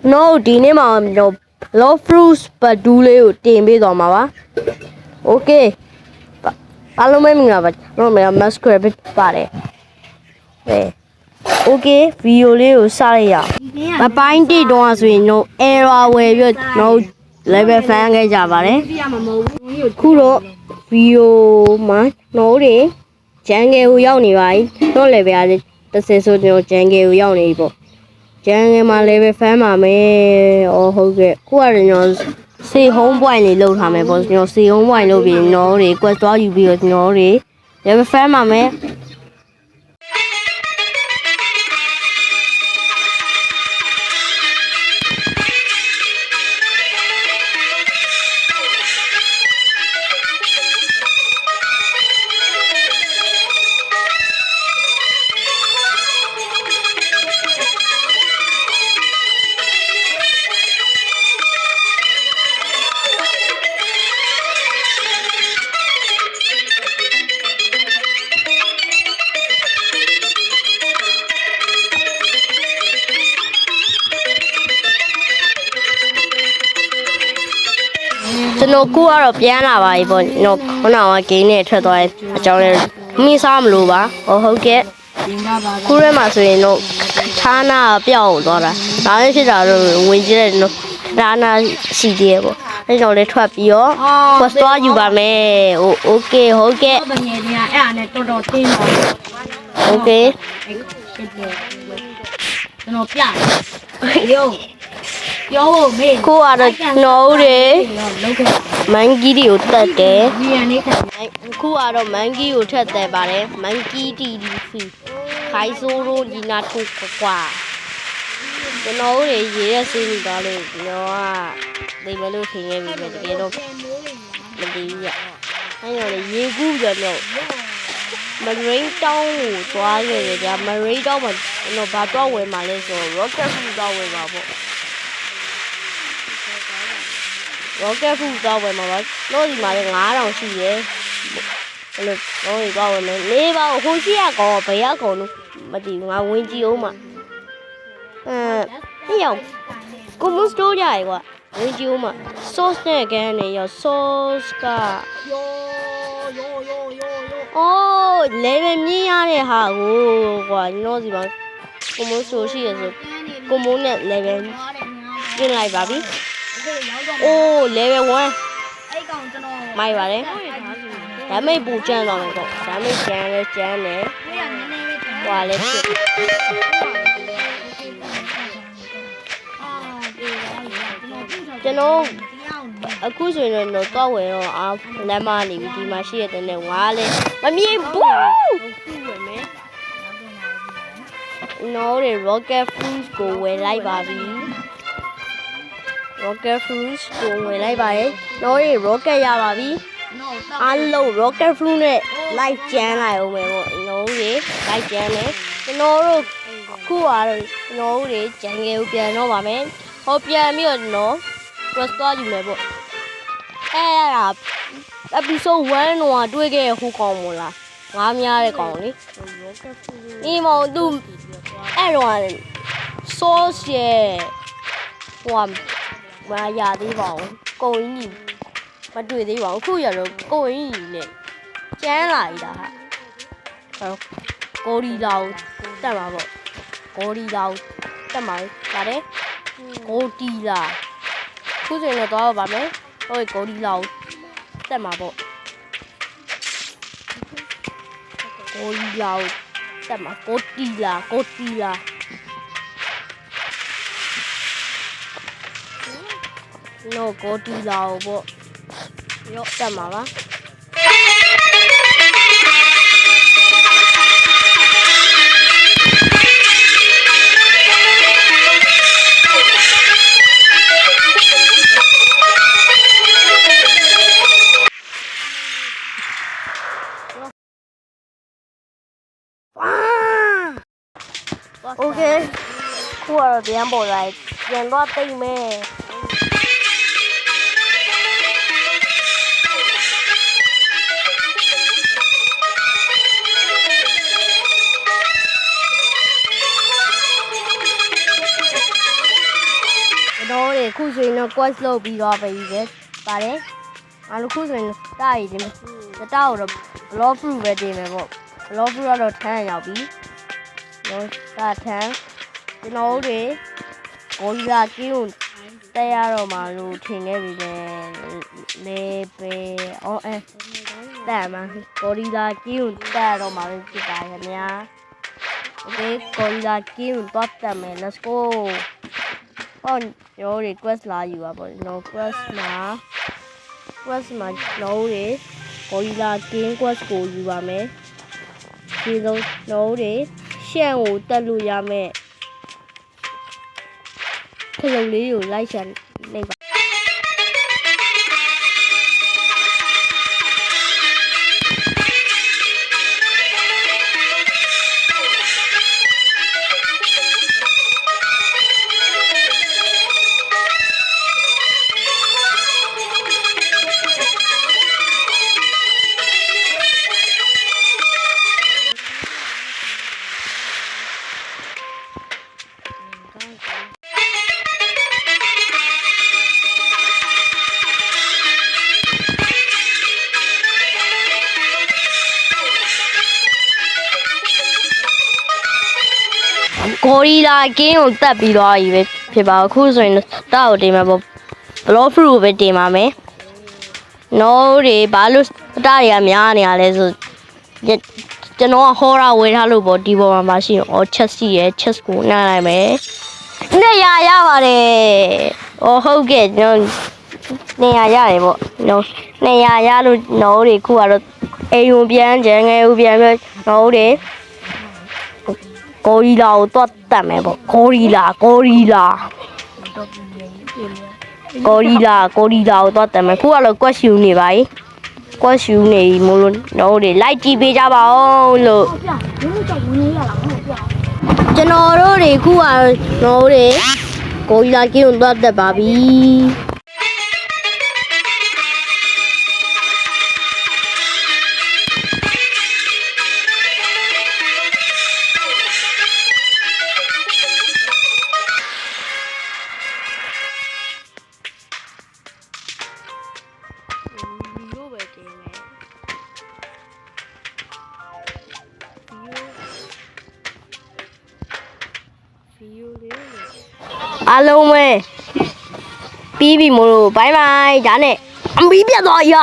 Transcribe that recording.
No, dinner ma no low fruits but do le team be on ma. Okay. Palomemia but no me a must grab it pare. Okay, Violio Saria. A pinty don't we no era where you no level fan a javare. Kuro Vio man no day. Jange Uyoni right, no level the sense of no Jange Uyoni. Jange my level family or who are yours. See home wine low hammer was no see home wine no be no request all you be no re. Level family. ကျွန်တော်ခုကတော့ပြန်လာပါပြီပေါ့ကျွန်တော်ခုနကဂိမ်းနဲ့ထွက်သွားတဲ့အကြောင်းလေးမိစားမလို့ပါဟုတ်ကဲ့ခုရဲမှာဆိုရင်တော့ဌာနပြောင်းသွားတာဒါလည်းဖြစ်တာတော့ဝင်ကြည့်တဲ့နော်ဌာနစီတည်းပေါ့အဲကြောင့်လည်းထွက်ပြီးတော့ဘတ်သွားယူပါမယ်โอเคဟုတ်ကဲ့ဘယ်ငယ်ကြီးအဲ့ဒါနဲ့တော်တော်တင်းတော့โอเคကျွန်တော်ပြရုပ်ပြောဖို့မေးကိုကတော့နော်တွေမန်ကီတွေကိုတက်တယ်ခုကတော့မန်ကီကိုထက်တယ်ပါတယ်မန်ကီတီဒီဖီခိုင်ဆိုးရိုဒီနာထိုကွာကျွန်တော်တို့ရေရက်စေးနေသွားလို့ကျွန်တော်ကသိမလို့ထင်ခဲ့ပြီပဲတကယ်တော့မတည်ဘူးရအဲ့တော့လေရေကူးကြတော့မရိန်းတောင်းကိုသွားခဲ့တယ်ကြာမရိန်းတောင်းမှာကျွန်တော်ဘာတော့ဝယ်မှလဲဆိုတော့ rocket food တော့ဝယ်ပါပေါ့rocket food တော့ဝယ်မှာပါလို့ဒီမှာလည်း9000ရှိတယ်အဲ့လိုတော့တော့ဝယ်မယ်၄ပါးဟိုရှိရကောင်ဘယ်ရကောင်လို့မတည်ဘူးငါဝင်ကြည့်အောင်မဟိရောက်ကိုမစတိုးကြရကွာဝင်ကြည့်အောင်မ sauce နဲ့ကန်းနေရော sauce ကအိုးလေပဲမြင်ရတဲ့ဟာကိုကွာကျွန်တော်စီမှာကိုမစတိုးရှိရဆိုကိုမိုးနဲ့လေပဲပြင်လိုက်ပါပြီโอ้level 1အဲ့ကောင်ကျွန်တော်မိုက်ပါတယ်ဒါမိတ်ပူကျန်းသွားမယ်ပေါ့ဒါမိတ်ကျန်းလဲကျန်းတယ်ဟွာလဲဖြစ်ကျွန်တော်အခုဆိုရင်တော့တော့ဝယ်တော့အာလမ်းမနေပြီဒီမှာရှိရတဲ့နဲ့ဝါလဲမမြင်ဘူးနော်တွေ rocket fruit ကိုဝယ်လိုက်ပါပြီrocket fruits ကိုဝယ်လိုက်ပါတယ်။တော့ရေ rocket ရပါပြီ။အားလုံး rocket fruit နဲ့လိုက်ကျန်းလိုက်အောင်ပဲပေါ့။နော်ရေလိုက်ကျန်းတယ်။ကျွန်တော်တို့ခုကတော့နော်ရေကျန်ငယ်ကိုပြန်တော့ပါမယ်။ဟောပြန်ပြီးတော့နော် press သွားယူမယ်ပေါ့။အဲ့ဒါ episode 1တော့တွေ့ခဲ့ဟိုကောင်မို့လား။ငားများတဲ့ကောင်လေ။ဒီမောင်သူအဲ့တော့ sauce ရဲ့ဟိုမရသေးပါဘူးကိုင်းကြီးမတွေ့သေးပါဘူးခုရတော့ကိုင်းကြီးနဲ့ကျန်းလာပြီလားဟာကိုရီလာတက်မှာပေါ့ကိုရီလာတက်မှာပါတယ်ကိုတီလာခုဆိုရင်တော့ပါမယ်ဟုတ်ကိုရီလာတက်မှာပေါ့ကိုရီလာတက်မှာကိုတီလာno go đi lao bộ yo chăm mà ba ok khu ở biển bộ lại biển loa tây mê တော်တွေခုဆိုရင်တော့ quest လုပ်ပြီးတော့ပဲပါတယ်အားလုံးခုဆိုရင်တားရည်တင်မယ်တားကိုတော့ block proof ပဲတင်မယ်ပေါ့ block proof ကတော့ထမ်းရောက်ပြီတော့တာထမ်းကျွန်တော်တို့တွေကိုရီလာကင်းကိုတက်ရတော့မှလို့ထင်ခဲ့ပြီလေပဲအော်တက်မှာကိုရီလာကင်းကိုတက်တော့မှဖြစ်ပါရဲ့များ Okay ကိုရီလာကင်းကိုတော့တက်မယ် let's go ဟောကျွန်တော် request လာယူပါပေါ့နော် quest မှာကျွန်တော်ကိုရီလာကင်း quest ကိုယူပါမယ်ဒီလိုကျွန်တော်ရှန့်ကိုတက်လို့ရမယ်ခလုံးလေးကိုလိုက်ရှာနေပါကိုရီလာကင်းကိုတက်ပြီးတော့ပြီပဲဖြစ်ပါအခုဆိုရင်တောက်တင်မှာပေါ့ block proof ပဲတင်ပါမယ်နော်တွေဘာလို့တားတွေကများနေရလဲဆိုကျွန်တော်ကဟောရာဝေထားလို့ပေါ့ဒီပေါ်မှာမရှိတော့ချက်စီရယ်ချက်ကိုနှမ်းလိုက်မယ်200ရပါတယ်ဟုတ်ကဲ့ကျွန်တော်200ရတယ်ပေါ့နော်200ရလို့နော်တွေခုကတော့အိမ်ကိုပြန်ကြံငယ်ကိုပြန်ပြနော်တွေကိုရီလာကိုတော့တက်မယ်ပေါ့ကိုရီလာကိုတော့တက်မယ်ခုကတော့ quest ယူနေပါ යි quest ယူနေမို့လို့တော့တွေ like ကြည့်ပေးကြပါဦးလို့ကျွန်တော်တို့တွေခုကတော့ကိုရီလာကင်းကိုတော့တက်ပါပြီအားလုံးပဲပြီးပြီမို့လို့ဘိုင်ဘိုင်ဒါနဲ့အမီးပြတ်သွားရ